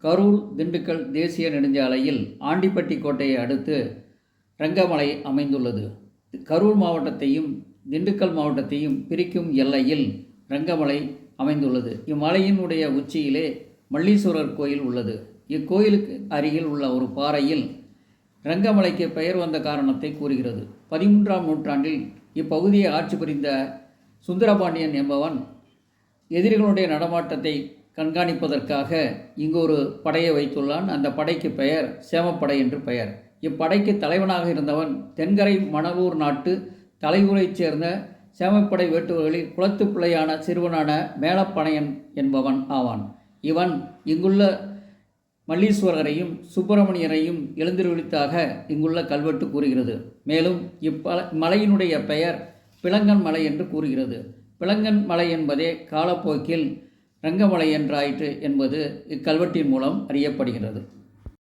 கரூர் திண்டுக்கல் தேசிய நெடுஞ்சாலையில் ஆண்டிப்பட்டி கோட்டையை அடுத்து ரங்கமலை அமைந்துள்ளது. கரூர் மாவட்டத்தையும் திண்டுக்கல் மாவட்டத்தையும் பிரிக்கும் எல்லையில் ரங்கமலை அமைந்துள்ளது. இம்மலையினுடைய உச்சியிலே மல்லீஸ்வரர் கோயில் உள்ளது. இக்கோயிலுக்கு அருகில் உள்ள ஒரு பாறையில் ரங்கமலைக்கு பெயர் வந்த காரணத்தை கூறுகிறது. 13ஆம் நூற்றாண்டில் இப்பகுதியை ஆட்சி புரிந்த சுந்தரபாண்டியன் என்பவன் எதிரிகளுடைய நடமாட்டத்தை கண்காணிப்பதற்காக இங்கு ஒரு படையை வைத்துள்ளான். அந்த படைக்கு பெயர் சேமப்படை என்று பெயர். இப்படைக்கு தலைவனாக இருந்தவன் தென்கரை மணலூர் நாட்டு தலையூரைச் சேர்ந்த சேமப்படை வேட்டுவர்களில் குளத்து பிள்ளையான சிறுவனான மேலப்பனையன் என்பவன் ஆவான். இவன் இங்குள்ள மல்லீஸ்வரரையும் சுப்பிரமணியரையும் எழுந்தருளித்தாக இங்குள்ள கல்வெட்டு கூறுகிறது. மேலும் மலையினுடைய பெயர் பிளங்கன் மலை என்று கூறுகிறது. பிளங்கன் மலை என்பதே காலப்போக்கில் ரங்கமலை என்றாயிற்று என்பது இக்கல்வெட்டின் மூலம் அறியப்படுகிறது.